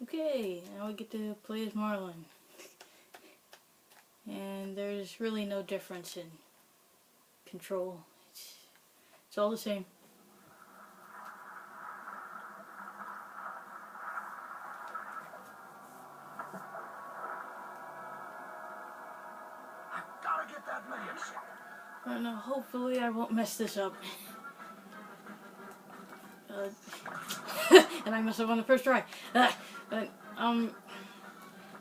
Okay, now we get to play as Marlin. And there's really no difference in control. It's all the same. I gotta get that man. Right now, hopefully I won't mess this up. And I messed up on the first try. But,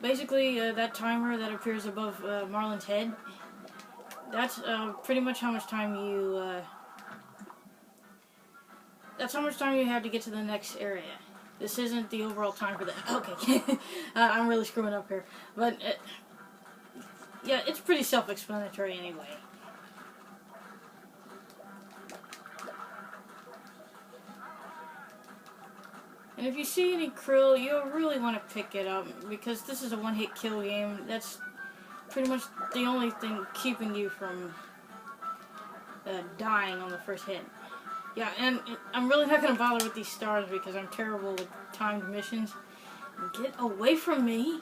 basically, that timer that appears above Marlin's head, that's pretty much how much time you, that's how much time you have to get to the next area. This isn't the overall time for that. Okay, I'm really screwing up here. But, yeah, it's pretty self-explanatory anyway. And if you see any krill, you'll really want to pick it up, because this is a one-hit kill game. That's pretty much the only thing keeping you from dying on the first hit. Yeah, and I'm really not going to bother with these stars because I'm terrible with timed missions. Get away from me!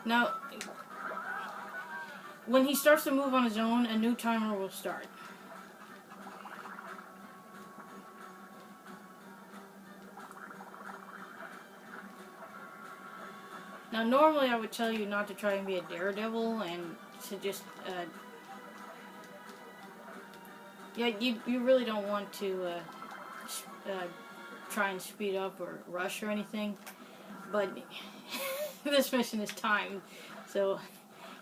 Now, when he starts to move on his own, a new timer will start. Now, normally I would tell you not to try and be a daredevil and to just, yeah, you really don't want to try and speed up or rush or anything, but this mission is timed, so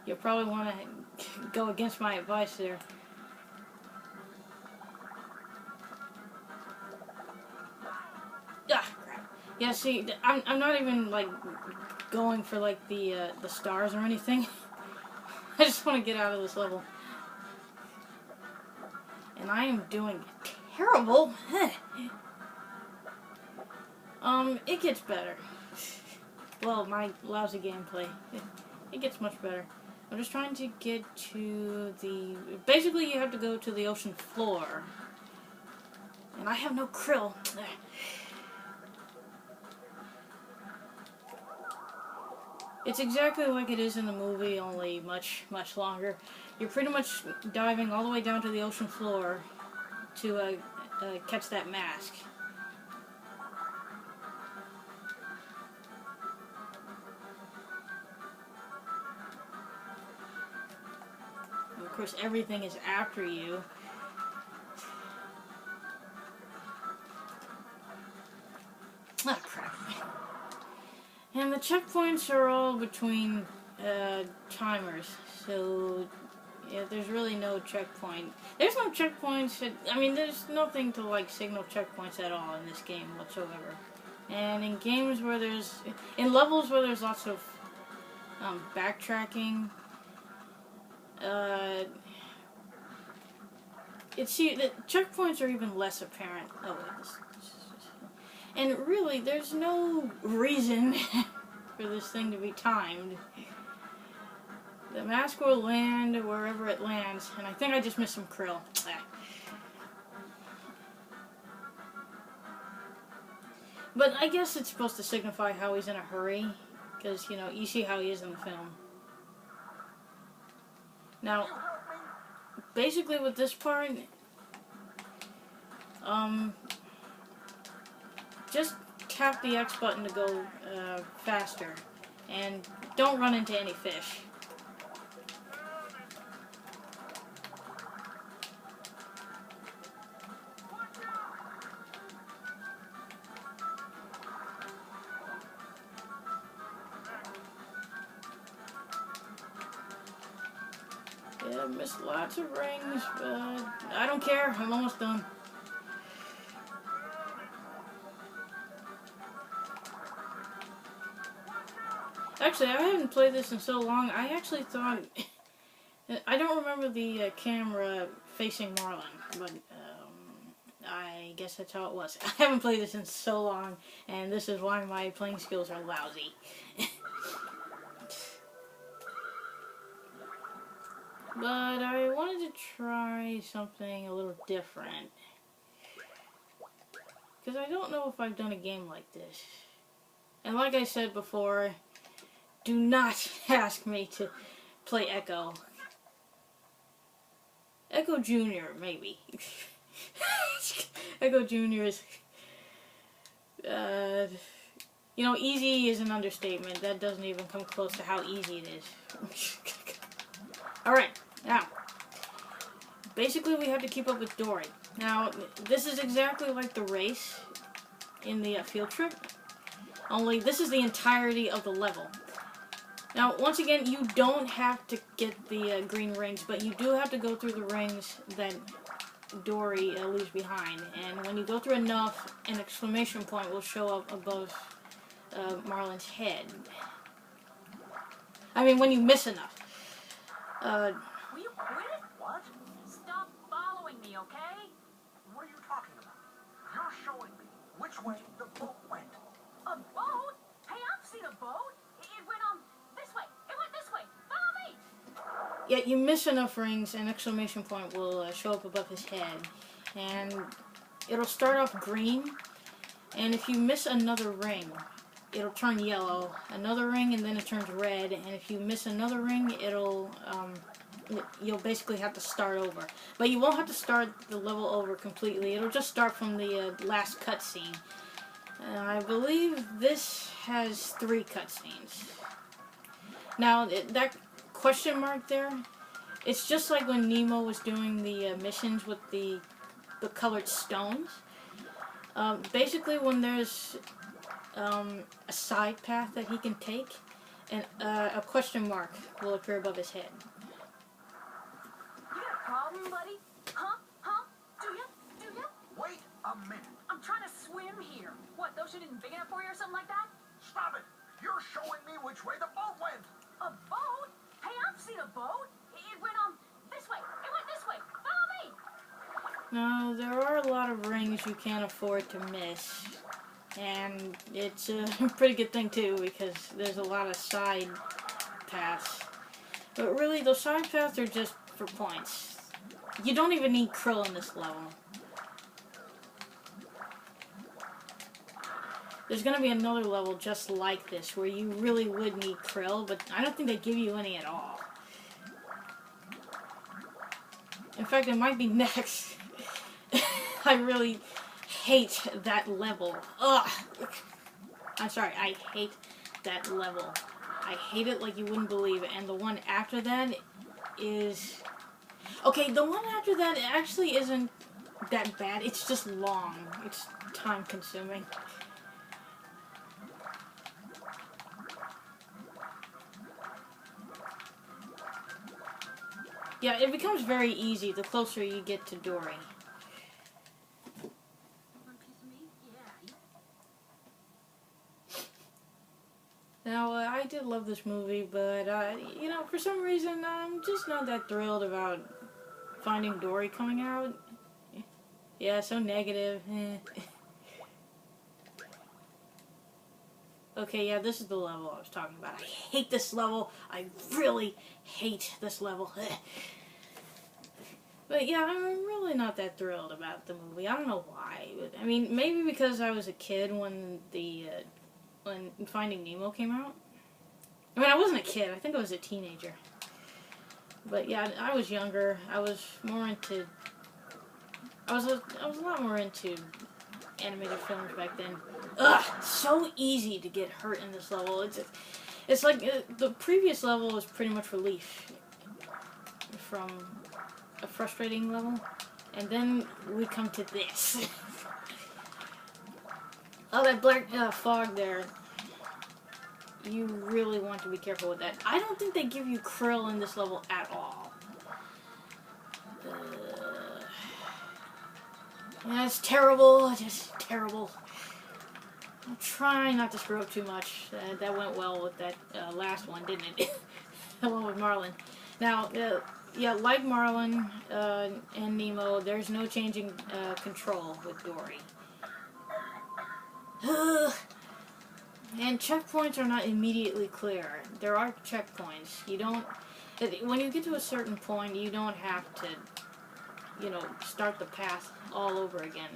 you'll probably want to go against my advice there. Ah, crap. Yeah, see, I'm not even, like, going for, like, the stars or anything. I just want to get out of this level. And I am doing terrible. It gets better. Well, my lousy gameplay. It gets much better. I'm just trying to get to the... Basically, you have to go to the ocean floor. And I have no krill. It's exactly like it is in the movie, only much, much longer. You're pretty much diving all the way down to the ocean floor to catch that mask. And of course, everything is after you. Ah, crap. And the checkpoints are all between timers, so yeah, there's really no checkpoint. There's no checkpoints. I mean, there's nothing to like signal checkpoints at all in this game whatsoever. And in games where in levels where there's lots of backtracking, the checkpoints are even less apparent. Oh, wait, and really, there's no reason for this thing to be timed. The mask will land wherever it lands, and I think I just missed some krill. But I guess it's supposed to signify how he's in a hurry, because, you know, you see how he is in the film. Now, basically with this part, just tap the X button to go faster, and don't run into any fish. Yeah, missed lots of rings, but I don't care, I'm almost done. Actually, I haven't played this in so long, I actually thought... I don't remember the camera facing Marlin, but I guess that's how it was. I haven't played this in so long, and this is why my playing skills are lousy. But I wanted to try something a little different. Because I don't know if I've done a game like this. And like I said before, do not ask me to play Echo. Echo Jr., maybe. Echo Jr. is... you know, easy is an understatement. That doesn't even come close to how easy it is. Alright, now. Basically, we have to keep up with Dory. Now, this is exactly like the race in the field trip. Only, this is the entirety of the level. Now, once again, you don't have to get the green rings, but you do have to go through the rings that Dory leaves behind. And when you go through enough, an exclamation point will show up above Marlin's head. I mean, when you miss enough. Will you quit it? What? Stop following me, okay? What are you talking about? You're showing me which way the boat went. A boat? Hey, I've seen a boat. It went this way. It went this way. Follow me. Yeah, you miss enough rings, an exclamation point will show up above his head. And it'll start off green. And if you miss another ring, it'll turn yellow. Another ring, and then it turns red. And if you miss another ring, it'll... you'll basically have to start over. But you won't have to start the level over completely. It'll just start from the last cutscene. I believe this has 3 cutscenes. Now, that question mark there, it's just like when Nemo was doing the missions with the colored stones. Basically, when there's a side path that he can take, and a question mark will appear above his head. You got a problem, buddy? Huh? Huh? Do ya? Wait a minute. I'm trying to swim here. What, the ocean isn't big enough for you or something like that? Stop it. You're showing me which way the boat went. A boat? Hey, I've seen a boat. It went this way. It went this way. Follow me. Now, there are a lot of rings you can't afford to miss. And it's a pretty good thing, too, because there's a lot of side paths. But really, those side paths are just for points. You don't even need krill in this level. There's going to be another level just like this, where you really would need krill, but I don't think they give you any at all. In fact, it might be next. I really hate that level. Ugh! I'm sorry, I hate that level. I hate it like you wouldn't believe it. And the one after that is... Okay, the one after that actually isn't that bad. It's just long. It's time-consuming. Yeah, it becomes very easy the closer you get to Dory. Want a piece of me? Yeah. Now, I did love this movie, but, you know, for some reason, I'm just not that thrilled about Finding Dory coming out. Yeah, so negative. Okay, yeah, this is the level I was talking about. I hate this level. I really hate this level. But yeah, I'm really not that thrilled about the movie. I don't know why. But, I mean, maybe because I was a kid when when Finding Nemo came out. I mean, I wasn't a kid. I think I was a teenager. But yeah, I was younger. I was more into... I was a lot more into animated films back then. Ugh! So easy to get hurt in this level. It's like the previous level was pretty much relief from a frustrating level, and then we come to this. Oh, that black fog there. You really want to be careful with that. I don't think they give you krill in this level at all. Yeah, it's terrible. Just terrible. I'm trying not to screw up too much. That went well with that last one, didn't it? The one with Marlin. Now, yeah, like Marlin and Nemo, there's no changing control with Dory. And checkpoints are not immediately clear. There are checkpoints. You don't... When you get to a certain point, you don't have to, you know, start the path all over again.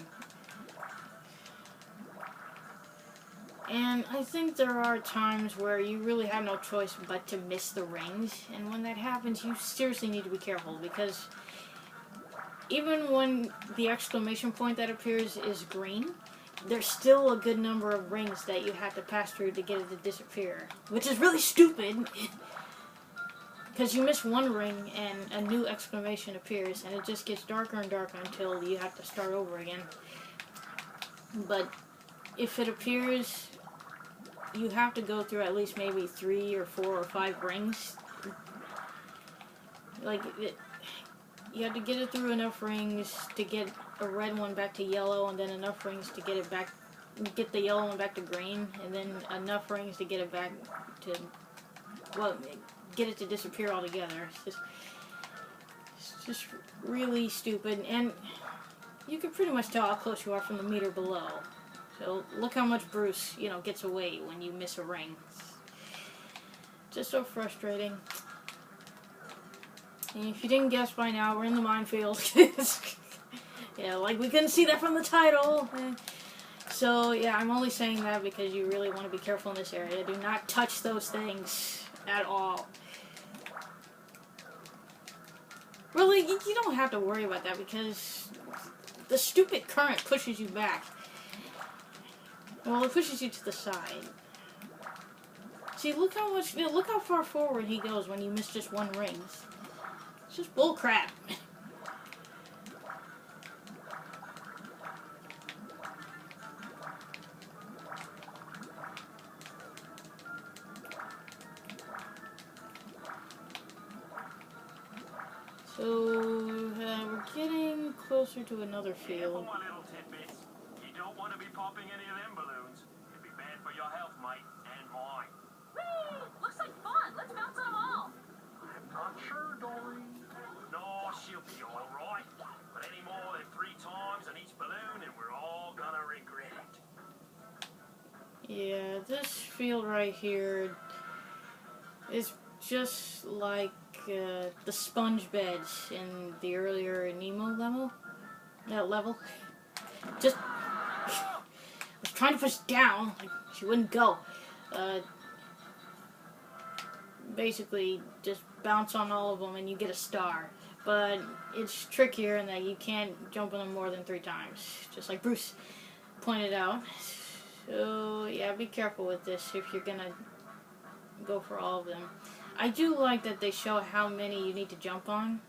And I think there are times where you really have no choice but to miss the rings. And when that happens, you seriously need to be careful, because even when the exclamation point that appears is green, there's still a good number of rings that you have to pass through to get it to disappear. Which is really stupid, because you miss one ring and a new exclamation appears, and it just gets darker and darker until you have to start over again. But if it appears, you have to go through at least maybe 3 or 4 or 5 rings. You have to get it through enough rings to get a red one back to yellow, and then enough rings to get the yellow one back to green, and then enough rings to get it back to, well, get it to disappear altogether. It's just really stupid, and you can pretty much tell how close you are from the meter below. So look how much Bruce, gets away when you miss a ring. It's just so frustrating. And if you didn't guess by now, we're in the minefield. Yeah, like we couldn't see that from the title. So yeah, I'm only saying that because you really want to be careful in this area. Do not touch those things at all. Really, you don't have to worry about that, because the stupid current pushes you back. Well, it pushes you to the side. See, look how far forward he goes when you miss just one ring. It's just bull crap. So, we're getting closer to another field. My little tidbits. You don't want to be popping any of them balloons. It'd be bad for your health, mate, and mine. Whee! Looks like fun. Let's bounce on them all. I'm not sure, Dory. No, she'll be all right. But any more than 3 times on each balloon, and we're all gonna regret it. Yeah, this field right here is just like the sponge beds in the earlier Nemo level. Just I was trying to push down, like she wouldn't go. Basically, just bounce on all of them and you get a star. But it's trickier in that you can't jump on them more than 3 times, just like Bruce pointed out. So yeah, be careful with this if you're gonna go for all of them. I do like that they show how many you need to jump on.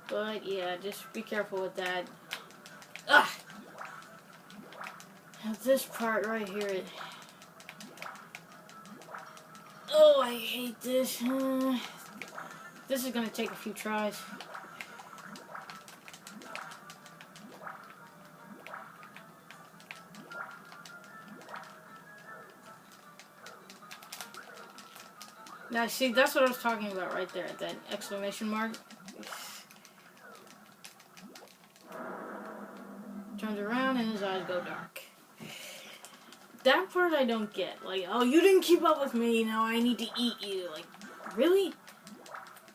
But yeah, just be careful with that. Ugh! Now this part right here. Oh, I hate this. This is gonna take a few tries. Now, see, that's what I was talking about right there, that exclamation mark. Turns around and his eyes go dark. That part I don't get. Like, oh, you didn't keep up with me, now I need to eat you. Like, really?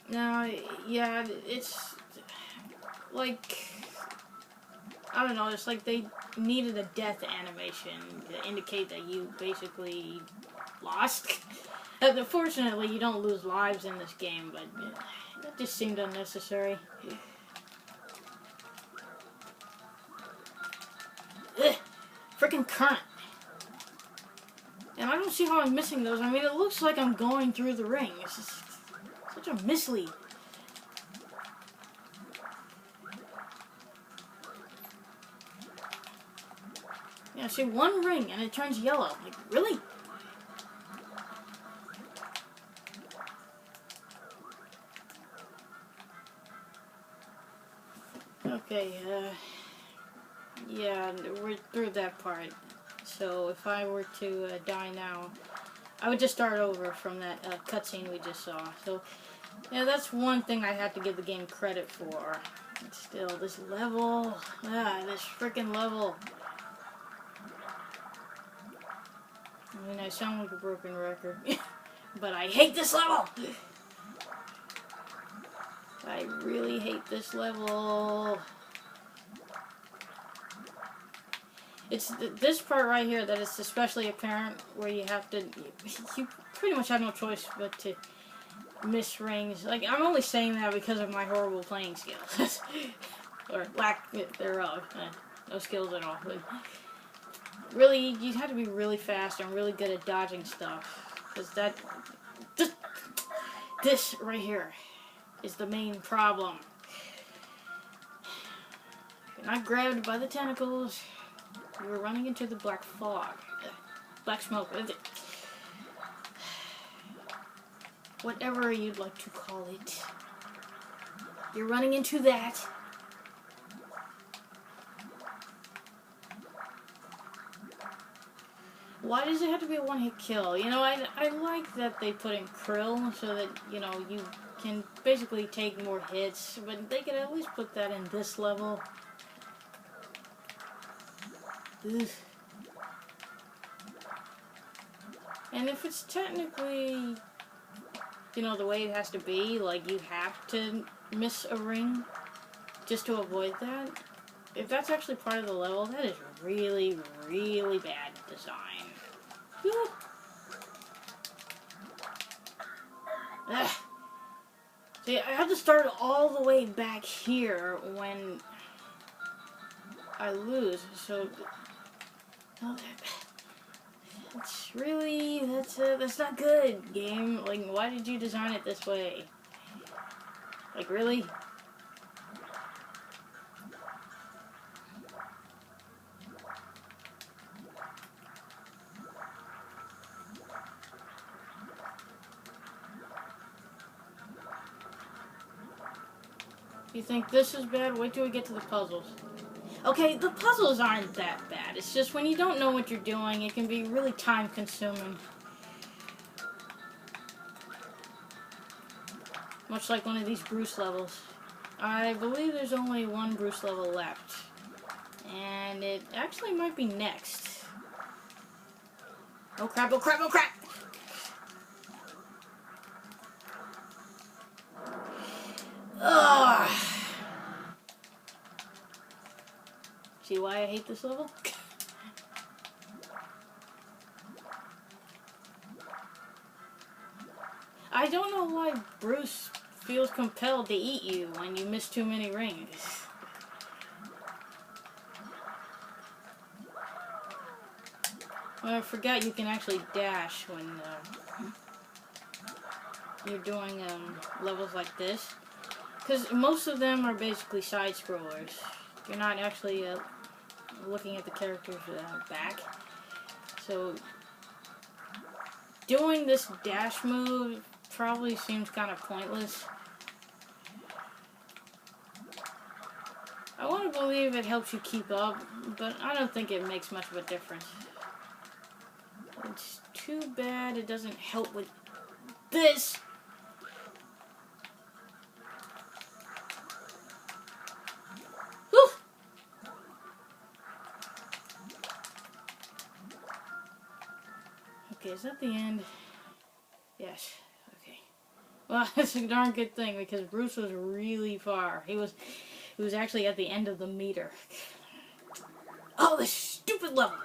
No, yeah, it's like, I don't know, it's like they needed a death animation to indicate that you basically lost. Fortunately, you don't lose lives in this game, but that just seemed unnecessary. Ugh, freaking current. And I don't see how I'm missing those. I mean, it looks like I'm going through the ring. It's just such a mislead. Yeah, see, one ring and it turns yellow. Like, really? Okay, yeah, we're through that part. So if I were to die now, I would just start over from that cutscene we just saw. So, yeah, that's one thing I have to give the game credit for. But still, this level, this freaking level. I mean, I sound like a broken record, but I hate this level! I really hate this level. It's this part right here that is especially apparent, where you have to, you pretty much have no choice but to miss rings. Like, I'm only saying that because of my horrible playing skills. Or lack thereof. No skills at all. But really, you have to be really fast and really good at dodging stuff. Because this right here is the main problem. If you're not grabbed by the tentacles, you're running into the black fog. Black smoke. Whatever you'd like to call it. You're running into that. Why does it have to be a one-hit kill? You know, I like that they put in krill so that, you know, you can basically take more hits, but they could at least put that in this level. Ugh. And if it's technically, you know, the way it has to be, like you have to miss a ring just to avoid that, if that's actually part of the level, that is really, really bad design. Whew. Ugh. See, I have to start all the way back here when I lose, so it's really, that's not good, game. Like, why did you design it this way? Like, really? You think this is bad? Wait till we get to the puzzles. Okay, the puzzles aren't that bad. It's just when you don't know what you're doing, it can be really time-consuming. Much like one of these Bruce levels. I believe there's only one Bruce level left. And it actually might be next. Oh crap, oh crap, oh crap! Ugh! See why I hate this level? I don't know why Bruce feels compelled to eat you when you miss too many rings. Well, I forgot you can actually dash when you're doing levels like this. Because most of them are basically side-scrollers. You're not actually looking at the character's back. So, doing this dash move probably seems kind of pointless. I want to believe it helps you keep up, but I don't think it makes much of a difference. It's too bad it doesn't help with this. Whew. Okay, is that the end? Yes. Okay. Well, that's a darn good thing because Bruce was really far. He was actually at the end of the meter. Oh, this stupid level.